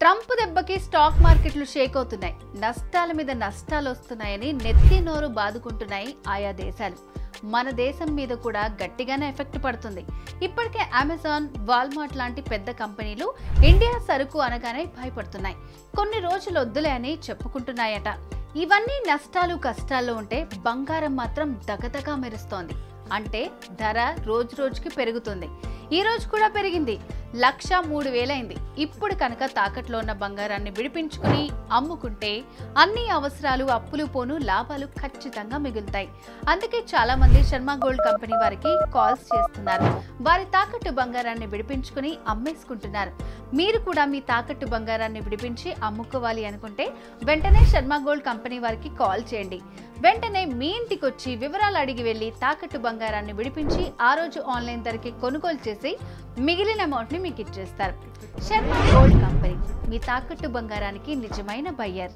Trump దెబ్బకి stock మార్కెట్లు షేక్ అవుతున్నాయి. నష్టాల మీద నష్టాలు వస్తున్నాయని నెత్తి నోరు బాదుకుంటున్నాయి ఆయా దేశాలు. మన దేశం మీద కూడా గట్టిగానే ఎఫెక్ట్ పడుతుంది. ఇప్పటికే అమెజాన్, వాల్మార్ట్ లాంటి పెద్ద కంపెనీలు ఇండియా సరుకు అనగానే భయపడుతున్నాయి. కొన్ని రోజులు వద్దులే అని చెప్పుకుంటున్నాయట. ఇవన్నీ నష్టాలు కష్టాల్లో ఉంటే బంగారం మాత్రం దగదగా మెరుస్తోంది. అంటే ధర రోజు రోజుకి పెరుగుతుంది. ఈ రోజు కూడా పెరిగింది. 1,03,000 అయింది. ఇప్పుడు కనుక తాకట్లో ఉన్న బంగారాన్ని విడిపించుకుని అమ్ముకుంటే అన్ని అవసరాలు అప్పులు పోను లాభాలు ఖచ్చితంగా మిగులుతాయి. అందుకే చాలా మంది శర్మ గోల్డ్ కంపెనీ వారికి కాల్స్ చేస్తున్నారు. వారి తాకట్టు బంగారాన్ని విడిపించుకుని అమ్మేసుకుంటున్నారు. మీరు కూడా మీ తాకట్టు బంగారాన్ని విడిపించి అమ్ముకోవాలి అనుకుంటే వెంటనే శర్మ గోల్డ్ కంపెనీ వారికి కాల్ చేయండి. వెంటనే మీ ఇంటికి వచ్చి వివరాలు అడిగి వెళ్లి తాకట్టు బంగారాన్ని విడిపించి ఆ రోజు ఆన్లైన్ ధరకి కొనుగోలు చేసి మిగిలిన అమౌంట్ ని మీకు ఇచ్చేస్తారు. శర్మ గోల్డ్ కంపెనీ మీ తాకట్టు బంగారానికి నిజమైన బయ్యర్.